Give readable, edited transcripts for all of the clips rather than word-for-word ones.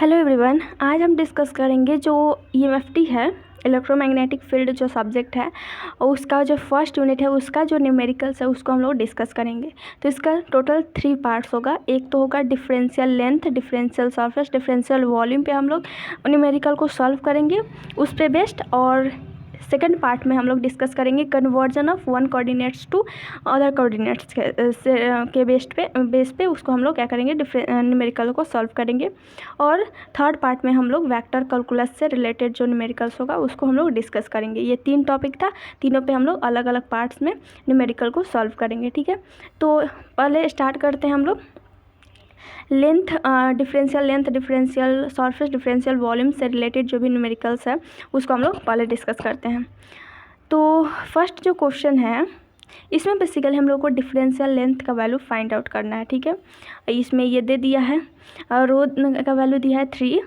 Hello everyone, आज हम discuss करेंगे जो ईएमएफटी है, इलेक्ट्रोमैग्नेटिक फील्ड जो सब्जेक्ट है, और उसका जो फर्स्ट यूनिट है उसका जो न्यूमेरिकल्स है उसको हम लोग डिस्कस करेंगे। तो इसका टोटल 3 पार्ट्स होगा। एक तो होगा differential length, differential surface, differential volume पे हम लोग न्यूमेरिकल को सॉल्व करेंगे उस पे बेस्ड। और सेकंड पार्ट में हम लोग डिस्कस करेंगे conversion of one coordinates to other coordinates के बेस पे उसको हम लोग क्या करेंगे, न्यूमेरिकल को सॉल्व करेंगे। और थर्ड पार्ट में हम लोग वेक्टर कैलकुलस से रिलेटेड जो न्यूमेरिकल्स होगा उसको हम लोग डिस्कस करेंगे। ये 3 टॉपिक था, तीनों पे हम लोग अलग अलग पार्ट्स में न्यूमेरिकल को सॉल्व करेंगे। ठीक है, तो पहले स्टार्ट करते हैं हम लोग length, differential length, differential surface, differential volume से रिलेटेड जो भी न्यूमेरिकल्स है उसको हम लोग पहले डिस्कस करते हैं। तो फर्स्ट जो क्वेश्चन है इसमें बेसिकली हम लोग को डिफरेंशियल लेंथ का वैल्यू फाइंड आउट करना है। ठीक है, इसमें ये दे दिया है, रो का वैल्यू दिया है 3,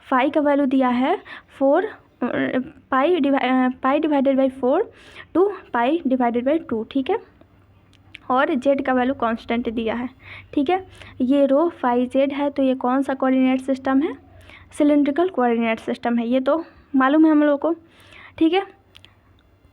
फाई का वैल्यू दिया है 4, pi divided by 4 to pi divided by 2। ठीक है, और जेड का वैल्यू कांस्टेंट दिया है। ठीक है, ये रो फाई जेड है, तो ये कौन सा कोऑर्डिनेट सिस्टम है? सिलेंड्रिकल कोऑर्डिनेट सिस्टम है, ये तो मालूम है हम लोग को। ठीक है,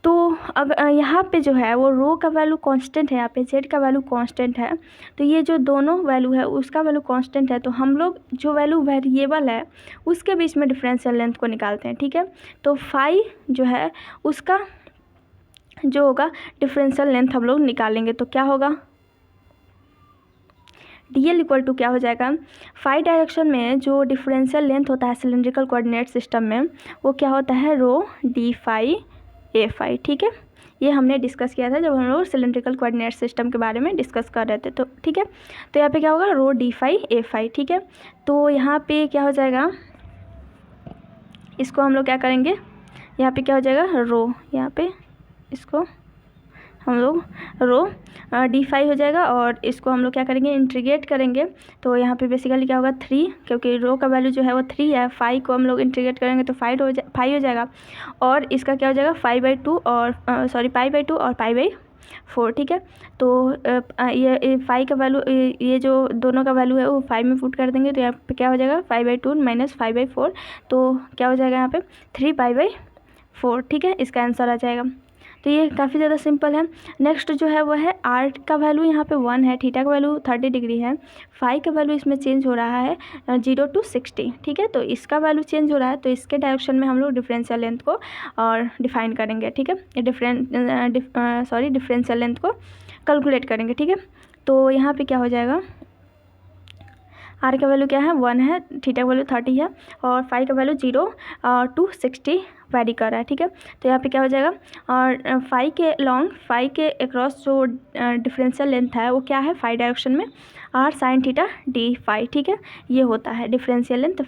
तो अब यहाँ पे जो है वो रो का वैल्यू कांस्टेंट है, यहाँ पे जेड का वैल्यू कांस्टेंट है, तो ये जो दोनों वैल्यू है उसका वैल्यू कांस्टेंट है, तो हम लोग जो वैल्यू वेरिएबल है उसके बीच में डिफरेंशियल लेंथ को निकालते हैं। ठीक है, तो फाई जो है उसका जो होगा डिफरेंशियल लेंथ हम लोग निकालेंगे, तो क्या होगा, डीएल इक्वल टू क्या हो जाएगा, फाई डायरेक्शन में जो डिफरेंशियल लेंथ होता है सिलेंड्रिकल कोऑर्डिनेट सिस्टम में वो क्या होता है, रो डी फाई ए फाई। ठीक है, ये हमने डिस्कस किया था जब हम लोग सिलेंड्रिकल कोऑर्डिनेट सिस्टम के बारे में डिस्कस कर रहे थे। तो ठीक है, तो यहाँ पे क्या होगा, रो डी फाई ए फाई। ठीक है, तो यहाँ पे क्या हो जाएगा, इसको हम लोग क्या करेंगे, यहाँ पे क्या हो जाएगा, रो, यहाँ पे इसको हम लोग रो डी फाई हो जाएगा, और इसको हम लोग क्या करेंगे, इंटीग्रेट करेंगे। तो यहाँ पे बेसिकली क्या होगा 3, क्योंकि रो का वैल्यू जो है वो 3 है, फाई को हम लोग इंटीग्रेट करेंगे तो फाई हो जाएगा, और इसका क्या हो जाएगा पाई/2 और पाई/2 और पाई/4। ठीक है, तो ये फाई का वैल्यू, ये जो दोनों का वैल्यू है वो 5 में पुट कर देंगे, तो यहाँ पे क्या हो जाएगा पाई/2 माइनस पाई/4, तो क्या हो जाएगा यहाँ पे 3 पाई/4। ठीक है, इसका आंसर आ जाएगा। तो ये काफ़ी ज़्यादा सिंपल है। नेक्स्ट जो है वो है आर का वैल्यू यहाँ पे 1 है, थीटा का वैल्यू 30 डिग्री है, फाई का वैल्यू इसमें चेंज हो रहा है 0 to 60। ठीक है, तो इसका वैल्यू चेंज हो रहा है, तो इसके डायरेक्शन में हम लोग डिफरेंशियल लेंथ को और डिफाइन करेंगे। ठीक है, डिफरेंशियल लेंथ को कैलकुलेट करेंगे। ठीक है, तो यहाँ पे क्या हो जाएगा, आर का वैल्यू क्या है 1 है, थीटा का वैल्यू 30 है, और फाई का वैल्यू 0 to 60 वेरी कर रहा है। ठीक है, तो यहाँ पे क्या हो जाएगा, और फाई के अक्रॉस जो डिफरेंशियल लेंथ है वो क्या है, फाई डायरेक्शन में R sine theta D phi. ठीक है, ये होता है डिफरेंशियल लेंथ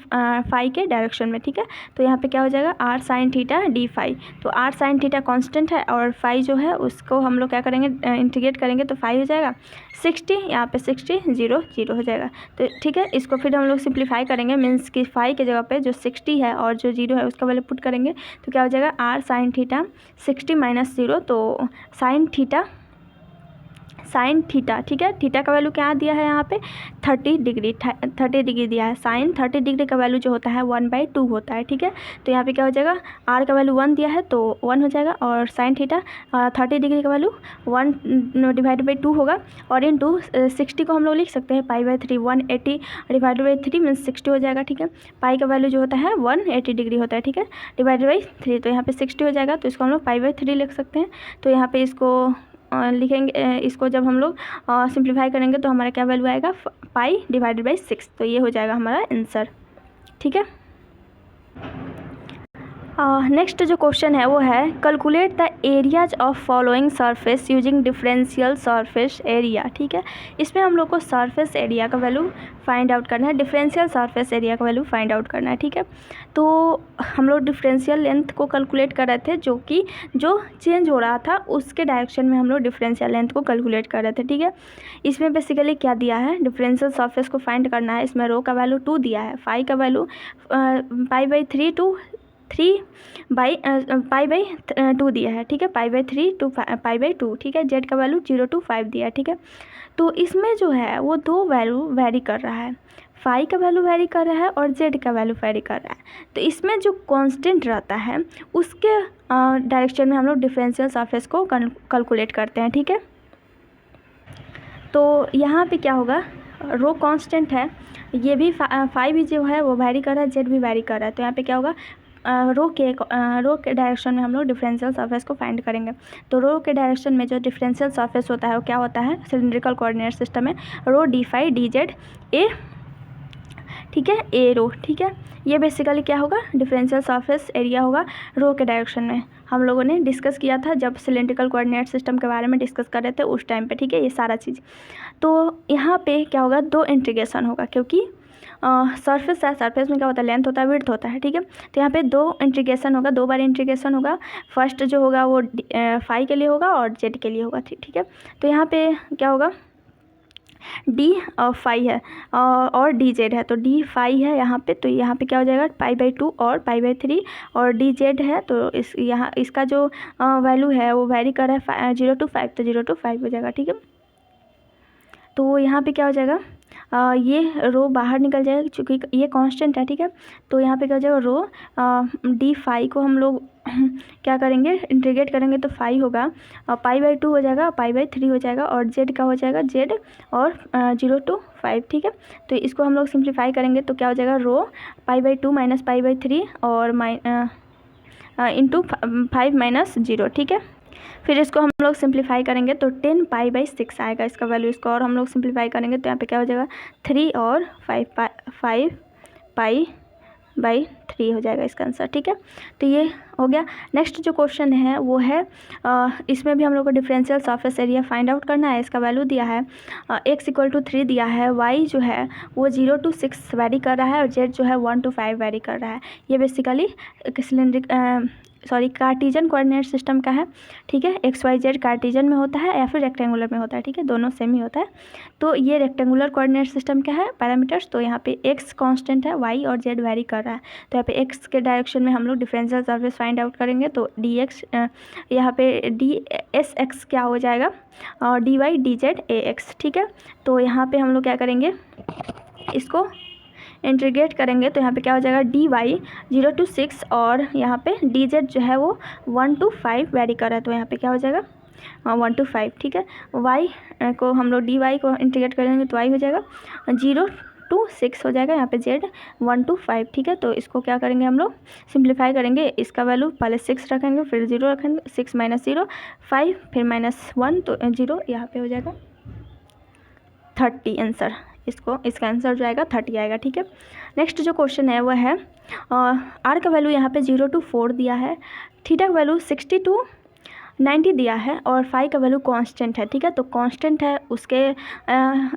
फाई के डायरेक्शन में। ठीक है, तो यहाँ पे क्या हो जाएगा, R sine theta D phi, तो आर साइन थीटा कांस्टेंट है, और फाई जो है उसको हम लोग क्या करेंगे, इंटीग्रेट करेंगे तो फाई हो जाएगा 60, यहाँ पे 60 0 0 हो जाएगा। तो ठीक है, इसको फिर हम लोग सिंप्लीफाई करेंगे, मीन्स कि फाई के जगह पे जो 60 है और जो 0 है उसका वैल्यू पुट करेंगे, तो क्या हो जाएगा, आर साइन थीटा 60 माइनस 0, तो साइन थीटा। ठीक है, थीटा का वैल्यू क्या दिया है यहाँ पे 30 डिग्री दिया है, साइन 30 डिग्री का वैल्यू जो होता है 1/2 होता है। ठीक है, तो यहाँ पे क्या हो जाएगा, आर का वैल्यू 1 दिया है तो 1 हो जाएगा, और साइन थीटा 30 डिग्री का वैल्यू 1/2 होगा, और इंटू 60 को हम लोग लिख सकते हैं पाई/3, 180 डिवाइडेड बाई 3 मीन्स 60 हो जाएगा। ठीक है, पाई का वैल्यू जो होता है 180 डिग्री होता है। ठीक है, डिवाइडेड बाई 3, तो यहाँ पे 60 हो जाएगा, तो इसको हम लोग पाई/3 लिख सकते हैं। तो यहाँ पे इसको लिखेंगे, इसको जब हम लोग सिंप्लीफाई करेंगे तो हमारा क्या वैल्यू आएगा, पाई डिवाइडेड बाई 6, तो ये हो जाएगा हमारा आंसर। ठीक है, नेक्स्ट जो क्वेश्चन है वो है calculate the areas of following surface using differential surface area. ठीक है, इसमें हम लोग को सरफेस एरिया का वैल्यू फाइंड आउट करना है, डिफरेंशियल सरफेस एरिया का वैल्यू फाइंड आउट करना है। ठीक है, तो हम लोग डिफरेंशियल लेंथ को कैलकुलेट कर रहे थे, जो चेंज हो रहा था उसके डायरेक्शन में हम लोग डिफरेंशियल लेंथ को कैलकुलेट कर रहे थे। ठीक है, इसमें बेसिकली क्या दिया है, डिफरेंशियल सरफेस को फाइंड करना है। इसमें रो का वैल्यू 2 दिया है, फाई का वैल्यू पाई/3 टू 3 पाई/2 दिया है। ठीक है, पाई/3 टू पाई/2। ठीक है, जेड का वैल्यू 0 to 5 दिया है। ठीक है, तो इसमें जो है वो 2 वैल्यू वेरी कर रहा है, फाई का वैल्यू वेरी कर रहा है और जेड का वैल्यू वेरी कर रहा है। तो इसमें जो कांस्टेंट रहता है उसके डायरेक्शन में हम लोग डिफरेंशियल सरफेस को कैलकुलेट करते हैं, ठीक है। तो यहाँ पे क्या होगा, रो कांस्टेंट है, ये भी फाई भी जो है वो वेरी कर रहा है, जेड भी वेरी कर रहा है। तो यहाँ पे क्या होगा, रो के डायरेक्शन में हम लोग डिफरेंशियल सरफेस को फाइंड करेंगे। तो रो के डायरेक्शन में जो डिफरेंशियल सरफेस होता है वो क्या होता है, सिलिंड्रिकल कोऑर्डिनेट सिस्टम में rho d phi d z a, ठीक है, ए रो, ठीक है। ये बेसिकली क्या होगा, डिफरेंशियल सरफेस एरिया होगा रो के डायरेक्शन में। हम लोगों ने डिस्कस किया था जब सिलिंड्रिकल कोऑर्डिनेट सिस्टम के बारे में डिस्कस कर रहे थे उस टाइम पे, ठीक है, ये सारा चीज़। तो यहाँ पे क्या होगा, दो इंटीग्रेशन होगा, क्योंकि सरफेस है, सरफेस में क्या होता है, लेंथ होता है, विड्थ होता है, ठीक है। तो यहाँ पे दो इंटीग्रेशन होगा, दो बार इंटीग्रेशन होगा। फर्स्ट जो होगा वो फाई के लिए होगा और जेड के लिए होगा, ठीक है। तो यहाँ पे क्या होगा, डी फाई है और डी जेड है, तो डी फाई है यहाँ पे, तो यहाँ पे क्या हो जाएगा π/2 और π/3, और डी जेड है तो यहाँ इसका जो वैल्यू है वो वेरी कर रहा है 0 to 5, तो 0 to 5 हो जाएगा, ठीक है। तो यहाँ पे क्या हो जाएगा, ये रो बाहर निकल जाएगा क्योंकि ये कांस्टेंट है, ठीक है। तो यहाँ पे क्या हो जाएगा, रो डी फाई को हम लोग क्या करेंगे, इंटीग्रेट करेंगे तो फाई होगा, π/2 हो जाएगा, π/3 हो जाएगा, और जेड का हो जाएगा जेड और 0 to 5, ठीक है। तो इसको हम लोग सिंप्लीफाई करेंगे तो क्या हो जाएगा, रो π/2 माइनस π/3 और इंटू 5 माइनस 0, ठीक है। फिर इसको हम लोग सिंप्लीफाई करेंगे तो 10π/6 आएगा इसका वैल्यू। इसको और हम लोग सिंप्लीफाई करेंगे तो यहाँ पे क्या हो जाएगा, 3 और 5π/3 हो जाएगा इसका आंसर, ठीक है। तो ये हो गया। नेक्स्ट जो क्वेश्चन है वो है, इसमें भी हम लोग को differential surface area find out करना है। इसका वैल्यू दिया है x = 3 दिया है, y जो है वो 0 to 6 वेरी कर रहा है और z जो है 1 to 5 वेरी कर रहा है। ये बेसिकली कार्टेशियन कोऑर्डिनेट सिस्टम का है, ठीक है। XYZ कार्टेशियन में होता है या फिर रेक्टेंगुलर में होता है, ठीक है, दोनों सेम ही होता है। तो ये रेक्टेंगुलर कोऑर्डिनेट सिस्टम का है पैरामीटर्स। तो यहाँ पे x कांस्टेंट है, y और z वेरी कर रहा है। तो यहाँ पे x के डायरेक्शन में हम लोग डिफरेंशियल सरफेस फाइंड आउट करेंगे तो dx यहाँ पे dsx क्या हो जाएगा, और dy dz ax, ठीक है। तो यहाँ पे हम लोग क्या करेंगे, इसको इंटीग्रेट करेंगे तो यहाँ पे क्या हो जाएगा, dy 0 to 6 और यहाँ पे dz जो है वो 1 to 5 वेरी कर रहा है। तो यहाँ पे क्या हो जाएगा 1 to 5, ठीक है। y को हम लोग dy को इंटीग्रेट करेंगे तो y हो जाएगा 0 to 6 हो जाएगा, यहाँ पे z 1 to 5, ठीक है। तो इसको क्या करेंगे, हम लोग सिंप्लीफाई करेंगे। इसका वैल्यू पहले 6 रखेंगे, फिर 0 रखेंगे, 6 - 0 5, फिर -1 तो 0, यहाँ पे हो जाएगा 30 आंसर। इसका आंसर जो आएगा 30 आएगा, ठीक है। नेक्स्ट जो क्वेश्चन है वह है, आर का वैल्यू यहाँ पे 0 to 4 दिया है, थीटा का वैल्यू 60 to 90 दिया है और फाई का वैल्यू कांस्टेंट है, ठीक है। तो कांस्टेंट है उसके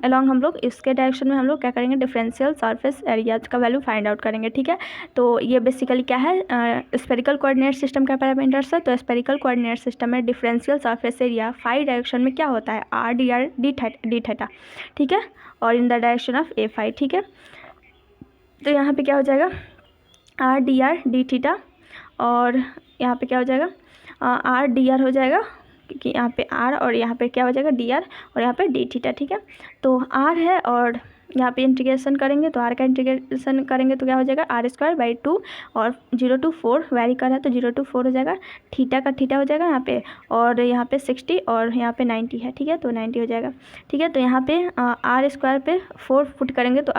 अलोंग हम लोग इसके डायरेक्शन में हम लोग क्या करेंगे, डिफरेंशियल सरफेस एरिया का वैल्यू फाइंड आउट करेंगे, ठीक है। तो ये बेसिकली क्या है, स्फेरिकल कोऑर्डिनेट सिस्टम का पैरामीटर्स है। तो स्फेरिकल कोऑर्डिनेट सिस्टम में differential surface area phi direction में क्या होता है, r dr d थीटा, ठीक है, और in the direction of a phi, ठीक है। तो यहाँ पे क्या हो जाएगा, r dr d थीटा, और यहाँ पे क्या हो जाएगा, r dr हो जाएगा क्योंकि यहाँ पे r और यहाँ पे क्या हो जाएगा dr और यहाँ पे d थीटा, ठीक है। तो r है और यहाँ पे इंटीग्रेशन करेंगे तो r का इंटीग्रेशन करेंगे तो क्या हो जाएगा, r² 2 और 0 to 4 वेरी कर रहा है तो 0 to 4 हो जाएगा, थीटा का थीटा हो जाएगा यहाँ पे, और यहाँ पे 60 और यहाँ पे 90 है, ठीक है। तो 90 हो जाएगा, ठीक है। तो यहाँ पे r² पे 4 पुट करेंगे तो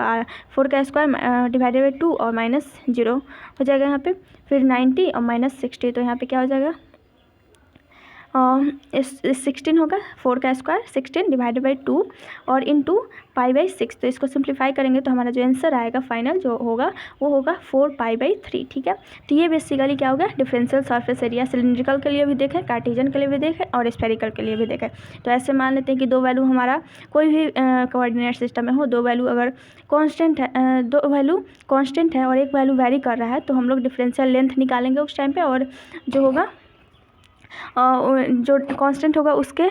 4 का स्क्वायर डिवाइडेड बाई 2 और -0 हो जाएगा यहाँ पे, फिर 90 और -60, तो यहाँ पे क्या हो जाएगा, 16 होगा, 4 का स्क्वायर 16 डिवाइडेड बाई 2 और इंटू π/6। तो इसको सिंप्लीफाई करेंगे तो हमारा जो आंसर आएगा फाइनल जो होगा वो होगा 4π/3, ठीक है। तो ये बेसिकली क्या होगा, डिफरेंशियल सरफेस एरिया सिलिंड्रिकल के लिए भी देखें, कार्टेशियन के लिए भी देखें और स्फेरिकल के लिए भी देखें। तो ऐसे मान लेते हैं कि दो वैल्यू हमारा कोई भी कोऑर्डिनेट सिस्टम में हो, दो वैल्यू अगर कांस्टेंट है, दो वैल्यू कांस्टेंट है और एक वैल्यू वेरी कर रहा है तो हम लोग डिफरेंशियल लेंथ निकालेंगे उस टाइम पे, और जो होगा जो कांस्टेंट होगा उसके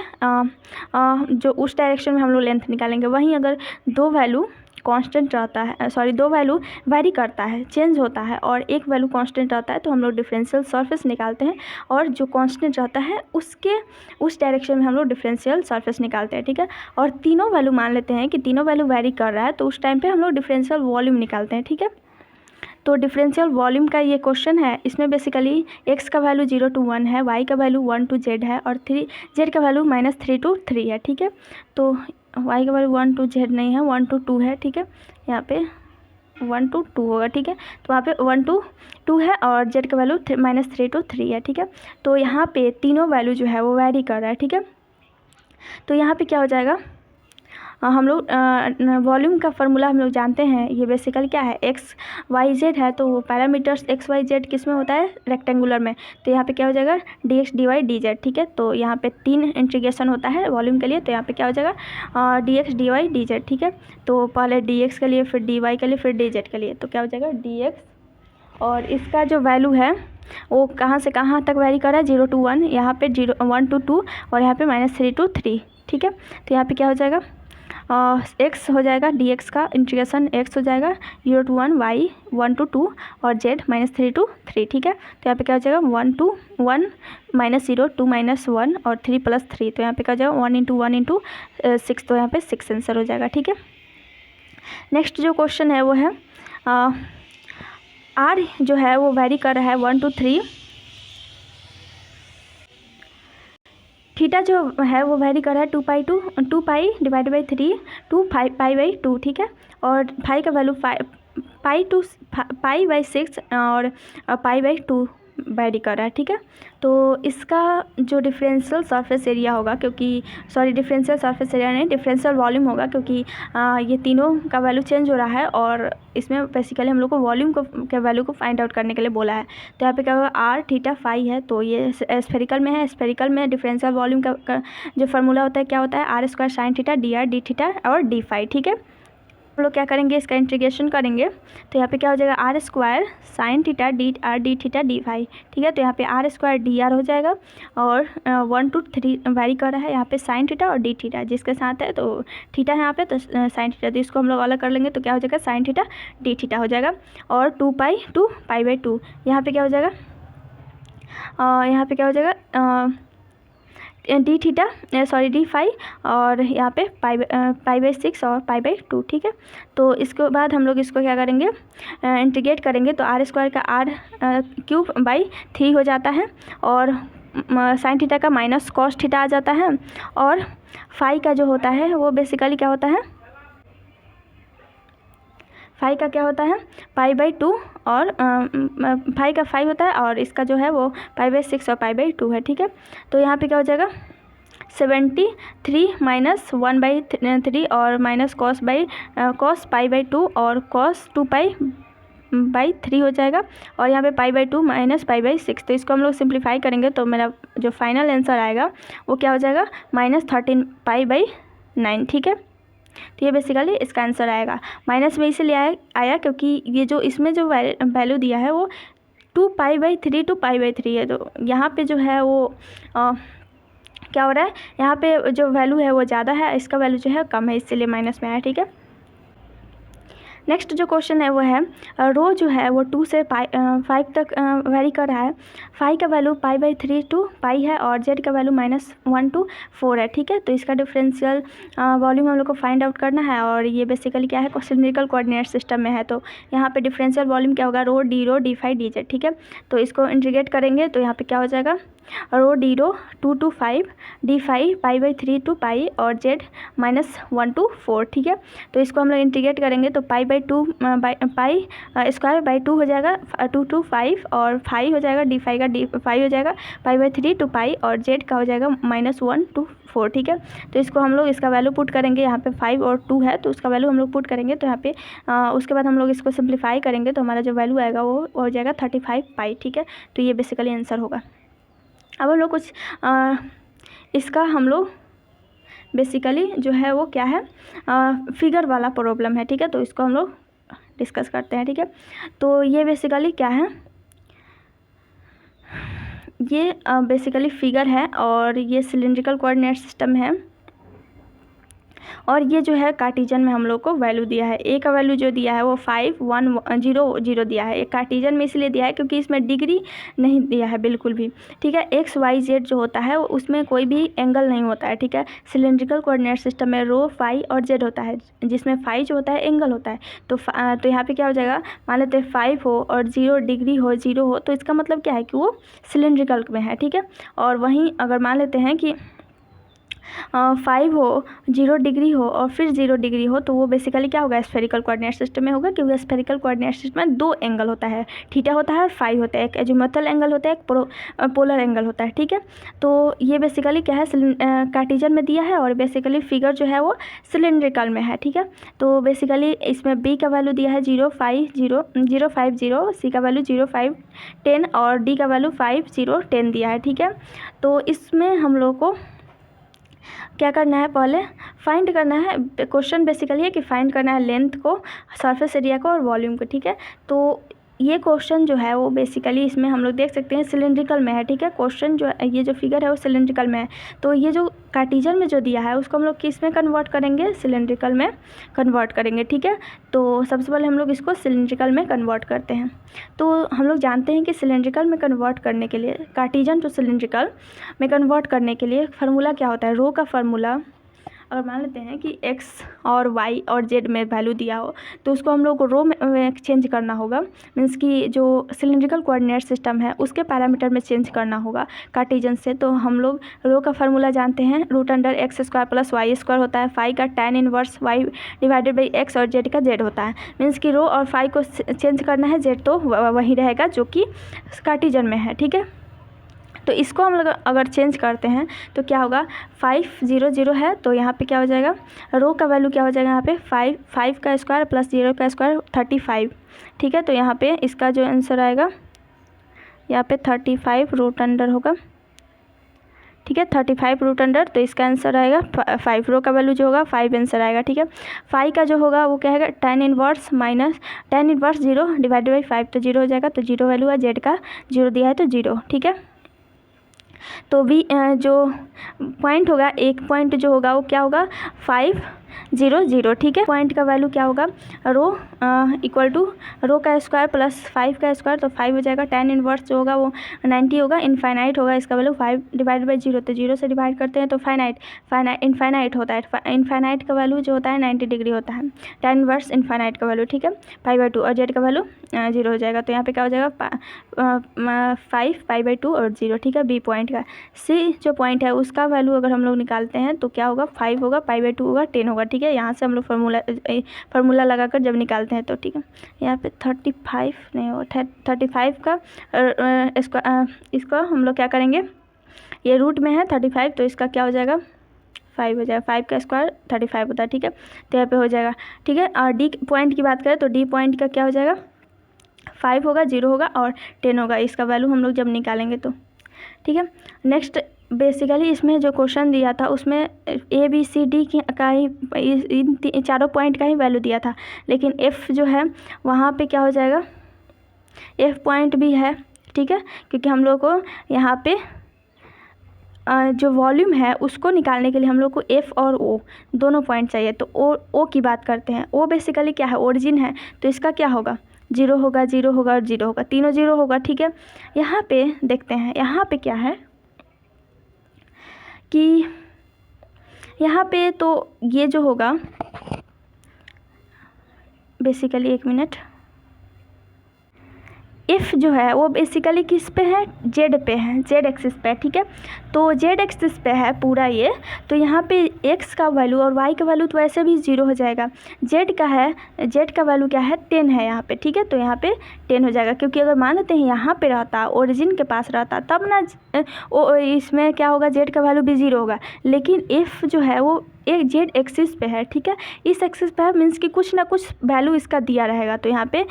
जो उस डायरेक्शन में हम लोग लेंथ निकालेंगे। वहीं अगर दो वैल्यू कांस्टेंट रहता है, सॉरी 2 वैल्यू वेरी करता है, चेंज होता है, और 1 वैल्यू कांस्टेंट रहता है, तो हम लोग डिफरेंशियल सरफेस निकालते हैं, और जो कांस्टेंट रहता है उसके उस डायरेक्शन में हम लोग डिफरेंशियल सरफेस निकालते हैं, ठीक है। और तीनों वैल्यू मान लेते हैं कि तीनों वैल्यू वेरी कर रहा है, तो उस टाइम पे हम लोग डिफरेंशियल वॉल्यूम निकालते हैं, ठीक है। तो डिफरेंशियल वॉल्यूम का ये क्वेश्चन है। इसमें बेसिकली x का वैल्यू 0 to 1 है, y का वैल्यू 1 to z है, और z का वैल्यू -3 to 3 है, ठीक है। तो y का वैल्यू 1 to z नहीं है, 1 to 2 है, ठीक है। यहाँ पे 1 to 2 होगा, ठीक है। तो वहाँ पे 1 to 2 है, और z का वैल्यू -3 to 3 है, ठीक है। तो यहाँ पे तीनों वैल्यू जो है वो वेरी कर रहा है, ठीक है। तो यहाँ पे क्या हो जाएगा, हम लोग वॉल्यूम का फार्मूला हम लोग जानते हैं। ये बेसिकली क्या है, एक्स वाई जेड है, तो पैरामीटर्स एक्स वाई जेड किस में होता है, रेक्टेंगुलर में। तो यहाँ पे क्या हो जाएगा, D x D Y D Z, ठीक है। तो यहाँ पे 3 इंटीग्रेशन होता है वॉल्यूम के लिए, तो यहाँ पे क्या हो जाएगा D x D Y D Z, ठीक है। तो पहले डी एक्स के लिए, फिर डी वाई के लिए, फिर डी जेड के लिए, तो क्या हो जाएगा डी एक्स, और इसका जो वैल्यू है वो कहाँ से कहाँ तक वेरी कर रहा है, 0 to 1, यहाँ पे 1 to 2, और यहाँ पे -3 to 3, ठीक है। तो यहाँ पे क्या हो जाएगा, x हो जाएगा, dx का इंटीग्रेशन x हो जाएगा 0 to 1, y 1 to 2, और z -3 to 3, ठीक है। तो यहाँ पे क्या हो जाएगा 1 to 1 -0 2 -1 और 3 + 3, तो यहाँ पे क्या हो जाएगा 1 × 1 × 6, तो यहाँ पे 6 आंसर हो जाएगा, ठीक है। नेक्स्ट जो क्वेश्चन है वो है r जो है वो वेरी कर रहा है 1 to 3, थीटा जो है वो वेरी कर रहा है 2 pi divide by 3 two pi by 2, ठीक है। और पाई का वैल्यू पाई बाई 6 और पाई बाई 2 वेरी कर रहा है, ठीक है। तो इसका जो डिफरेंशियल सरफेस एरिया होगा, क्योंकि सॉरी डिफरेंशियल सरफेस एरिया नहीं, डिफरेंशियल वॉल्यूम होगा, क्योंकि ये तीनों का वैल्यू चेंज हो रहा है, और इसमें बेसिकली हम लोग को वॉल्यूम के वैल्यू को फाइंड आउट करने के लिए बोला है। तो यहाँ पे क्या होगा, आर थीटा फाई है, तो ये स्फेरिकल में है। स्फेरिकल में डिफरेंशियल वॉल्यूम का जो फार्मूला होता है क्या होता है, r square sine theta d r d theta और डी फाई, ठीक है। हम लोग क्या करेंगे, इसका इंटीग्रेशन करेंगे, तो यहाँ पे क्या हो जाएगा r square sine theta d r d theta D phi, ठीक है। तो यहाँ पे आर स्क्वायर डी आर हो जाएगा, और 1 to 3 वेरी कर रहा है यहाँ पे साइन थीटा और डी थीटा जिसके साथ है, तो थीटा है यहाँ पे, तो साइन थीटा, तो इसको हम लोग अलग कर लेंगे, तो क्या हो जाएगा साइन थीटा डी थीटा हो जाएगा, और 2 पाई टू पाई बाई 2, यहाँ पे क्या हो जाएगा यहाँ पे क्या हो जाएगा d theta sorry d phi, और यहाँ पे पाई बाई 6 और पाई बाई 2, ठीक है। तो इसके बाद हम लोग इसको क्या करेंगे, इंटीग्रेट करेंगे, तो आर स्क्वायर का आर क्यूब बाई 3 हो जाता है, और साइन थीटा का माइनस कॉस थीटा आ जाता है, और फाई का जो होता है वो बेसिकली क्या होता है, फाई का क्या होता है पाई बाई 2, और फाई का 5 होता है, और इसका जो है वो पाई बाई 6 और पाई बाई 2 है, ठीक है। तो यहाँ पे क्या हो जाएगा 73 -1/3 और माइनस कॉस पाई बाई 2 और कॉस 2 पाई बाई 3 हो जाएगा, और यहाँ पे पाई बाई 2 माइनस पाई बाई 6। तो इसको हम लोग सिंप्लीफाई करेंगे, तो मेरा जो फाइनल आंसर आएगा वो क्या हो जाएगा -13 पाई बाई 9, ठीक है। तो ये बेसिकली इसका आंसर आएगा। माइनस में इसलिए आया क्योंकि ये जो इसमें जो वैल्यू दिया है वो 2 pi by 3 two pi by 3 है, तो यहाँ पे जो है वो क्या हो रहा है, यहाँ पे जो वैल्यू है वो ज़्यादा है, इसका वैल्यू जो है कम है, इसलिए माइनस में आया, ठीक है। नेक्स्ट जो क्वेश्चन है वो है रो जो है वो 2 से 5 तक वेरी कर रहा है। फाई का वैल्यू पाई बाई 3 टू पाई है, और जेड का वैल्यू -1 to 4 है, ठीक है। तो इसका डिफरेंशियल वॉल्यूम हम लोग को फाइंड आउट करना है, और ये बेसिकली क्या है सिलिंड्रिकल कोऑर्डिनेट सिस्टम में है, तो यहाँ पे डिफरेंशियल वॉल्यूम क्या होगा रो डी फाई डी जेड, ठीक है। तो इसको इंटीग्रेट करेंगे, तो यहाँ पे क्या हो जाएगा rho 2 to 5 d phi pi by 3 two pi, और जेड -1 to 4, ठीक है। तो इसको हम लोग इंटीग्रेट करेंगे, तो पाई बाई 2 पाई स्क्वायर बाई 2 हो जाएगा 2 to 5, और 5 हो जाएगा डी फाई का डी 5 हो जाएगा पाई बाई 3 टू पाई, और जेड का हो जाएगा -1 to 4, ठीक है। तो इसको हम लोग इसका वैल्यू पुट करेंगे, यहाँ पे 5 और 2 है, तो उसका वैल्यू हम लोग पुट करेंगे, तो यहाँ पे उसके बाद हम लोग इसको सिंप्लीफाई करेंगे, तो हमारा जो वैल्यू आएगा वो हो जाएगा 35 पाई, ठीक है। तो ये बेसिकली आंसर होगा। अब हम लोग कुछ इसका हम लोग बेसिकली जो है वो क्या है फिगर वाला प्रॉब्लम है, ठीक है। तो इसको हम लोग डिस्कस करते हैं, ठीक है। तो ये बेसिकली क्या है, ये बेसिकली फिगर है, और ये सिलिंड्रिकल कोऑर्डिनेट सिस्टम है, और ये जो है कार्टेशियन में हम लोग को वैल्यू दिया है। ए का वैल्यू जो दिया है वो 5 1 0 0 दिया है। कार्टेशियन में इसलिए दिया है क्योंकि इसमें डिग्री नहीं दिया है बिल्कुल भी, ठीक है। एक्स वाई जेड जो होता है उसमें कोई भी एंगल नहीं होता है, ठीक है। सिलेंड्रिकल कोऑर्डिनेट सिस्टम में रो फाई और जेड होता है, जिसमें फाई जो होता है एंगल होता है। तो यहाँ पे क्या हो जाएगा, मान लेते हैं 5 हो और 0 डिग्री हो 0 हो, तो इसका मतलब क्या है कि वो सिलेंड्रिकल में है, ठीक है। और वहीं अगर मान लेते हैं कि 5 हो 0 डिग्री हो और फिर 0 डिग्री हो, तो वो बेसिकली क्या होगा, स्फेरिकल कोऑर्डिनेट सिस्टम में होगा, क्योंकि स्फेरिकल कोऑर्डिनेट सिस्टम में 2 एंगल होता है, थीटा होता है और फाई होता है। एक एजिमुथल एंगल होता है, एक पोलर एंगल होता है, ठीक है। तो ये बेसिकली क्या है, कार्टेशियन में दिया है और बेसिकली फिगर जो है वो सिलेंड्रिकल में है, ठीक है। तो बेसिकली इसमें बी का वैल्यू दिया है 0 5 0 0 5 0, सी का वैल्यू 0 5 10 और डी का वैल्यू 5 0 10 दिया है, ठीक है। तो इसमें हम लोग को क्या करना है, पहले फाइंड करना है। क्वेश्चन बेसिकली है कि फाइंड करना है लेंथ को, सरफेस एरिया को और वॉल्यूम को, ठीक है। तो ये क्वेश्चन जो है वो बेसिकली इसमें हम लोग देख सकते हैं सिलेंड्रिकल में है, ठीक है। क्वेश्चन जो ये जो फिगर है वो सिलेंड्रिकल में है। तो ये जो कार्टेशियन में जो दिया है उसको हम लोग किस में कन्वर्ट करेंगे, सिलेंड्रिकल में कन्वर्ट करेंगे, ठीक है। तो सबसे पहले हम लोग इसको सिलेंड्रिकल में कन्वर्ट करते हैं। तो हम लोग जानते हैं कि सिलेंड्रिकल में कन्वर्ट करने के लिए, कार्टेशियन टू सिलेंड्रिकल में कन्वर्ट करने के लिए फार्मूला क्या होता है, रो का फार्मूला। अगर मान लेते हैं कि x और y और z में वैल्यू दिया हो, तो उसको हम लोग को रो में चेंज करना होगा। मीन्स कि जो सिलेंड्रिकल कोऑर्डिनेट सिस्टम है उसके पैरामीटर में चेंज करना होगा कार्टेशियन से। तो हम लोग रो का फार्मूला जानते हैं, √x² + y² होता है। फाई का tan inverse y divided by x और z का z होता है। मीन्स कि रो और फाई को चेंज करना है, z तो वही रहेगा जो कि कार्टेशियन में है, ठीक है। तो इसको हम लोग अगर चेंज करते हैं तो क्या होगा, 5 0 0 है, तो यहाँ पे क्या हो जाएगा, रो का वैल्यू क्या हो जाएगा यहाँ पे 5 का स्क्वायर प्लस 0 का स्क्वायर 35, ठीक है। तो यहाँ पे इसका जो आंसर आएगा यहाँ पे 35 रूट अंडर होगा, ठीक है। 35 रूट अंडर, तो इसका आंसर आएगा 5। रो का वैल्यू जो होगा 5 आंसर आएगा, ठीक है। फाई का जो होगा वो क्या है, tan inverse minus tan inverse 0 divided by 5, तो 0 हो जाएगा। तो 0 वैल्यू है, जेड का 0 दिया है तो 0, ठीक है। तो भी जो पॉइंट होगा, एक पॉइंट जो होगा वो क्या होगा, 5 0 0, ठीक है। पॉइंट का वैल्यू क्या होगा, रो इक्वल टू रो का स्क्वायर प्लस 5 का स्क्वायर, तो 5 हो जाएगा। tan इनवर्स जो होगा वो 90 होगा, इनफाइनाइट होगा, इसका वैल्यू 5 डिवाइड बाई 0, तो 0 से डिवाइड करते हैं तो इनफाइनाइट होता है। इनफाइनाइट का वैल्यू जो होता है 90 डिग्री होता है, tan इनवर्स इनफाइनाइट का वैल्यू, ठीक है, 5/2 और z का वैल्यू 0 हो जाएगा। तो यहाँ पे क्या हो जाएगा 5 5/2 और 0, ठीक है। बी पॉइंट का, सी जो पॉइंट है उसका वैल्यू अगर हम लोग निकालते हैं तो क्या होगा, 5 होगा, 5/2 होगा, 10 होगा, ठीक है। यहाँ से हम लोग फार्मूला लगाकर जब निकालते हैं तो, ठीक है। यहाँ पे 35 नहीं होगा, 35 का इसको हम लोग क्या करेंगे, ये रूट में है 35, तो इसका क्या हो जाएगा 5 हो जाएगा। 5 का स्क्वायर 35 होता है, ठीक है। तो यहाँ पे हो जाएगा, ठीक है। और डी पॉइंट की बात करें तो डी पॉइंट का क्या हो जाएगा, 5 होगा, 0 होगा और 10 होगा, इसका वैल्यू हम लोग जब निकालेंगे तो, ठीक है। नेक्स्ट बेसिकली इसमें जो क्वेश्चन दिया था उसमें ABCD का ही इन चारों पॉइंट का ही वैल्यू दिया था, लेकिन F जो है वहाँ पे क्या हो जाएगा, F पॉइंट भी है, ठीक है, क्योंकि हम लोग को यहाँ पे जो वॉल्यूम है उसको निकालने के लिए हम लोग को F और O दोनों पॉइंट चाहिए। तो O की बात करते हैं। O बेसिकली क्या है, ओरिजिन है, तो इसका क्या होगा, 0 होगा, 0 होगा और 0 होगा, तीनों 0 होगा, ठीक है। यहाँ पे देखते हैं, यहाँ पे क्या है कि यहाँ पे तो ये जो होगा बेसिकली, एक मिनट, F जो है वो बेसिकली किस पे है, Z पे है, Z एक्सिस पे है, ठीक है। तो Z एक्सिस पे है पूरा ये, तो यहाँ पे X का वैल्यू और Y का वैल्यू तो ऐसे भी 0 हो जाएगा। Z का है, Z का वैल्यू क्या है, 10 है यहाँ पे, ठीक है। तो यहाँ पे 10 हो जाएगा, क्योंकि अगर मान लेते हैं यहाँ पे रहता, ओरिजिन के पास रहता, तब ना इसमें क्या होगा, Z का वैल्यू भी 0 होगा। लेकिन F जो है वो एक Z एक्सिस पे है, ठीक है, इस एक्सिस पे है, मीन्स कि कुछ ना कुछ वैल्यू इसका दिया रहेगा। तो यहाँ पे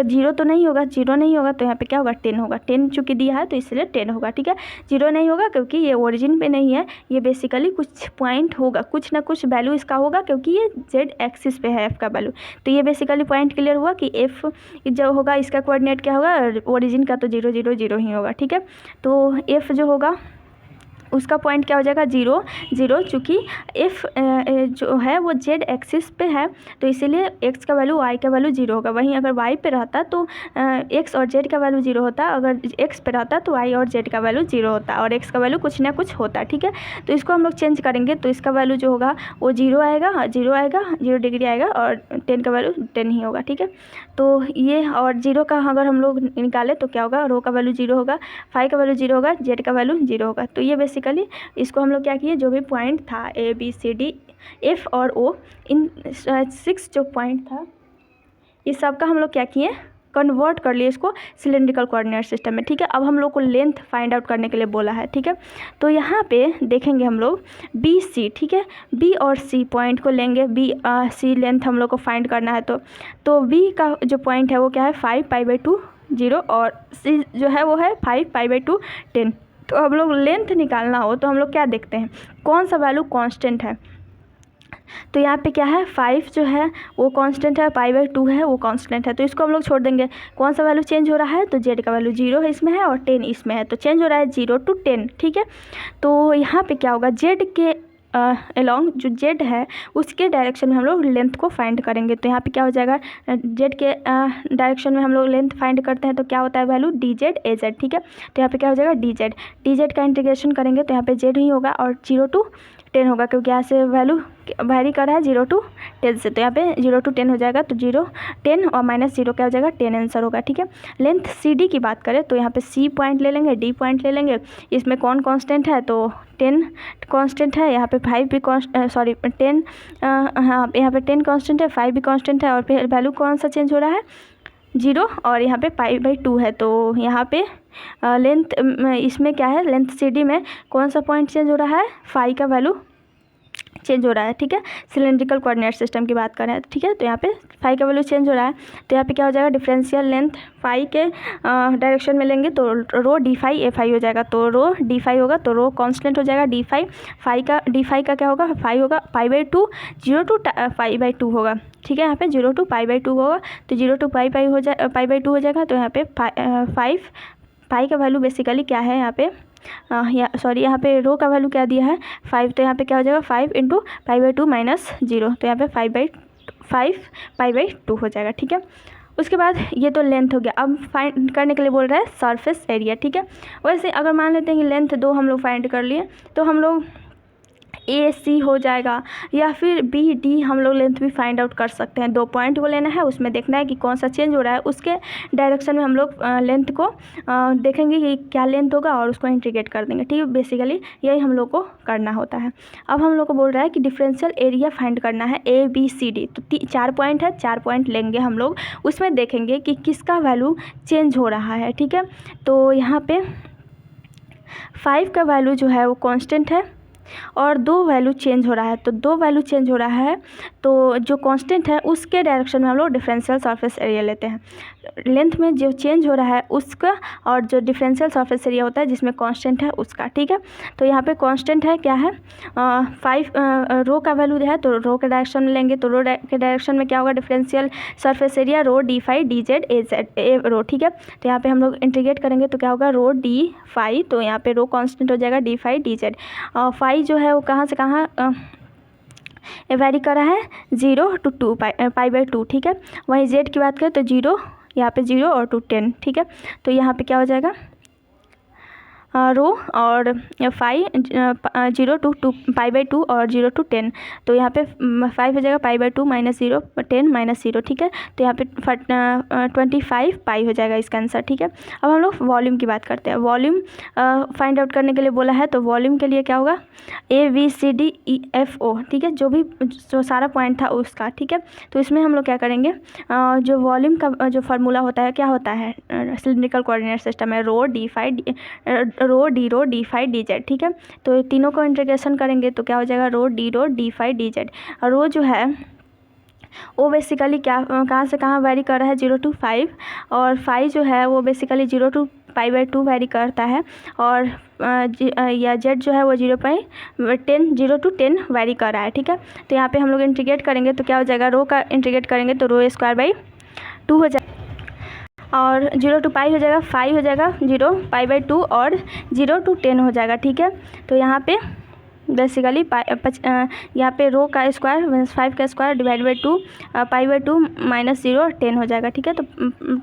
0 तो नहीं होगा, 0 नहीं होगा, तो यहाँ पे क्या होगा, 10 होगा। 10 चूँकि दिया है तो इसलिए 10 होगा, ठीक है। 0 नहीं होगा क्योंकि ये ओरिजिन पे नहीं है, ये बेसिकली कुछ पॉइंट होगा, कुछ ना कुछ वैल्यू इसका होगा, क्योंकि ये Z एक्सिस पे है F का वैल्यू। तो ये बेसिकली पॉइंट क्लियर हुआ कि F जो होगा इसका कोऑर्डिनेट क्या होगा, ओरिजिन का तो 0 0 0 ही होगा, ठीक है। तो F जो होगा उसका पॉइंट क्या हो जाएगा 0 0, चूँकि एफ जो है वो जेड एक्सिस पे है तो इसीलिए एक्स का वैल्यू वाई का वैल्यू 0 होगा। वहीं अगर वाई पे रहता तो एक्स और जेड का वैल्यू 0 होता, अगर एक्स पे रहता तो वाई और जेड का वैल्यू 0 होता और एक्स का वैल्यू कुछ ना कुछ होता। ठीक है, तो इसको हम लोग चेंज करेंगे तो इसका वैल्यू जो होगा वो 0 आएगा, 0 आएगा, 0 डिग्री आएगा और 10 का वैल्यू 10 ही होगा। ठीक है, तो ये और 0 का अगर हम लोग निकालें तो क्या होगा, रो का वैल्यू 0 होगा, फाई का वैल्यू 0 होगा, जेड का वैल्यू 0 होगा। तो ये बेसिकली इसको हम लोग क्या किए, जो भी पॉइंट था A B C D F और ओ, इन 6 जो पॉइंट था इस सब का हम लोग क्या किए, कन्वर्ट कर लिए इसको सिलेंड्रिकल कोऑर्डिनेट सिस्टम में। ठीक है, अब हम लोग को लेंथ फाइंड आउट करने के लिए बोला है। ठीक है, तो यहाँ पे देखेंगे हम लोग बी सी, ठीक है, बी और सी पॉइंट को लेंगे, बी सी लेंथ हम लोग को फाइंड करना है। तो बी का जो पॉइंट है वो क्या है 5 π/2 0 और सी जो है वो है 5 π/2 10। तो हम लोग लेंथ निकालना हो तो हम लोग क्या देखते हैं, कौन सा वैल्यू कांस्टेंट है। तो यहाँ पे क्या है 5 जो है वो कांस्टेंट है, π/2 है वो कांस्टेंट है, तो इसको हम लोग छोड़ देंगे। कौन सा वैल्यू चेंज हो रहा है, तो जेड का वैल्यू 0 है इसमें है और 10 इसमें है, तो चेंज हो रहा है 0 to 10। ठीक है, तो यहाँ पे क्या होगा, जेड के अलॉन्ग जो जेड है उसके डायरेक्शन में हम लोग लेंथ को फाइंड करेंगे। तो यहाँ पे क्या हो जाएगा, जेड के डायरेक्शन में हम लोग लेंथ फाइंड करते हैं तो क्या होता है वैल्यू dz az। ठीक है, तो यहाँ पे क्या हो जाएगा dz का इंटीग्रेशन करेंगे तो यहाँ पे z ही होगा और 0 to 10 होगा, क्योंकि यहाँ से वैल्यू वेरी कर रहा है 0 to 10 से, तो यहाँ पे 0 to 10 हो जाएगा। तो 0 10 और -0 क्या हो जाएगा 10 आंसर होगा। ठीक है, लेंथ सी डी की बात करें तो यहाँ पे सी पॉइंट ले लेंगे, डी पॉइंट ले लेंगे, इसमें कौन कांस्टेंट है, तो 10 कांस्टेंट है, यहाँ पे 5 भी 10 हाँ यहाँ पे 10 कांस्टेंट है, 5 भी कांस्टेंट है और फिर वैल्यू कौन सा चेंज हो रहा है 0 और यहाँ पे π/2 है। तो यहाँ पे लेंथ इसमें क्या है, लेंथ सी डी में कौन सा पॉइंट चेंज हो रहा है, फाई का वैल्यू चेंज हो रहा है। ठीक है, सिलेंड्रिकल कोऑर्डिनेट सिस्टम की बात कर रहे हैं। ठीक है, तो यहाँ पे फाई का वैल्यू चेंज हो रहा है तो यहाँ पे क्या हो जाएगा, डिफरेंशियल लेंथ फाई के डायरेक्शन में लेंगे तो रो डी फाई ए फाई हो जाएगा, तो रो डी फाई होगा तो रो कांस्टेंट हो जाएगा डी फाई का क्या होगा, फाई होगा π/2 0 to π/2 होगा। ठीक है, यहाँ पे 0 to π/2 होगा तो 0 to π/2 हो जाएगा। तो यहाँ पे 5 पाई का वैल्यू बेसिकली क्या है यहाँ पे, यहाँ पे रो का वैल्यू क्या दिया है 5, तो यहाँ पे क्या हो जाएगा 5 × π/2 - 0, तो यहाँ पे 5 π/2 हो जाएगा। ठीक है, उसके बाद ये तो लेंथ हो गया। अब फाइंड करने के लिए बोल रहा है सरफेस एरिया। ठीक है, वैसे अगर मान लेते हैं कि लेंथ 2 हम लोग फाइंड कर लिए तो हम लोग ए सी हो जाएगा या फिर बी डी हम लोग लेंथ भी फाइंड आउट कर सकते हैं। 2 पॉइंट को लेना है, उसमें देखना है कि कौन सा चेंज हो रहा है, उसके डायरेक्शन में हम लोग लेंथ को देखेंगे कि क्या लेंथ होगा और उसको इंटीग्रेट कर देंगे। ठीक है, बेसिकली यही हम लोग को करना होता है। अब हम लोग को बोल रहा है कि डिफरेंशियल एरिया फाइंड करना है ए बी सी डी, तो 4 पॉइंट है, 4 पॉइंट लेंगे हम लोग, उसमें देखेंगे कि किसका वैल्यू चेंज हो रहा है। ठीक है, तो यहाँ पे 5 का वैल्यू जो है वो कांस्टेंट है और 2 वैल्यू चेंज हो रहा है, तो 2 वैल्यू चेंज हो रहा है तो जो कांस्टेंट है उसके डायरेक्शन में हम लोग डिफरेंशियल सरफेस एरिया लेते हैं। लेंथ में जो चेंज हो रहा है उसका और जो डिफरेंशियल सरफेस एरिया होता है जिसमें कांस्टेंट है उसका। ठीक है, तो यहाँ पे कांस्टेंट है क्या है 5 रो का वैल्यू है तो रो के डायरेक्शन में लेंगे, तो रो के डायरेक्शन में क्या होगा differential surface area rho d phi d z a z a rho. ठीक है, तो यहाँ पे हम लोग इंटीग्रेट करेंगे तो क्या होगा रो डी फाई, तो यहाँ पे रो कांस्टेंट हो जाएगा d phi d z. Phi जो है वो कहाँ से कहाँ वेरी कर रहा है 0 to 2 π/2। ठीक है, वहीं जेड की बात करें तो 0 यहाँ पे 0 और 2 10। ठीक है, तो यहाँ पे क्या हो जाएगा रो और 5 0 to 2 π/2 और 0 to 10, तो यहाँ पे 5 हो जाएगा π/2 - 0 10 - 0। ठीक है, तो यहाँ पे 25 पाई हो जाएगा इसका आंसर। ठीक है, अब हम लोग वॉल्यूम की बात करते हैं। वॉल्यूम फाइंड आउट करने के लिए बोला है तो वॉल्यूम के लिए क्या होगा A B C D E F O. ठीक है, जो सारा पॉइंट था उसका। ठीक है, तो इसमें हम लोग क्या करेंगे, जो वॉल्यूम का जो फार्मूला होता है क्या होता है, सिलिंड्रिकल कोऑर्डिनेट सिस्टम है रो डी फाई डी जेड। ठीक है, तो तीनों को इंटीग्रेशन करेंगे तो क्या हो जाएगा रो डी फाई डी जेड। रो जो है वो बेसिकली क्या कहाँ से कहाँ वेरी कर रहा है 0 to 5 और 5 जो है वो बेसिकली 0 to π/2 वेरी करता है और या जेड जो है वो 0 to 10 वेरी कर रहा है। ठीक है, तो यहाँ पे हम लोग इंटीग्रेट करेंगे तो क्या हो जाएगा रो का इंटीग्रेट करेंगे तो रो² /2 हो जाएगा। और 0 to पाई हो जाएगा 5 हो जाएगा, 0 π/2 और 0 to 10 हो जाएगा। ठीक है, तो यहाँ पे बेसिकली यहाँ पे रो का स्क्वायर मीन्स 5 का स्क्वायर डिवाइड बाई 2 π/2 - 0 10 हो जाएगा। ठीक है, तो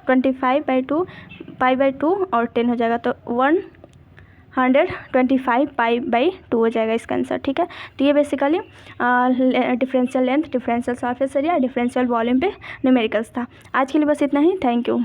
25/2 π/2 और 10 हो जाएगा, तो 125 π/2 हो जाएगा इसका आंसर। ठीक है, तो ये basically differential length, differential surface area, differential volume पे न्यूमेरिकल्स था। आज के लिए बस इतना ही। Thank you.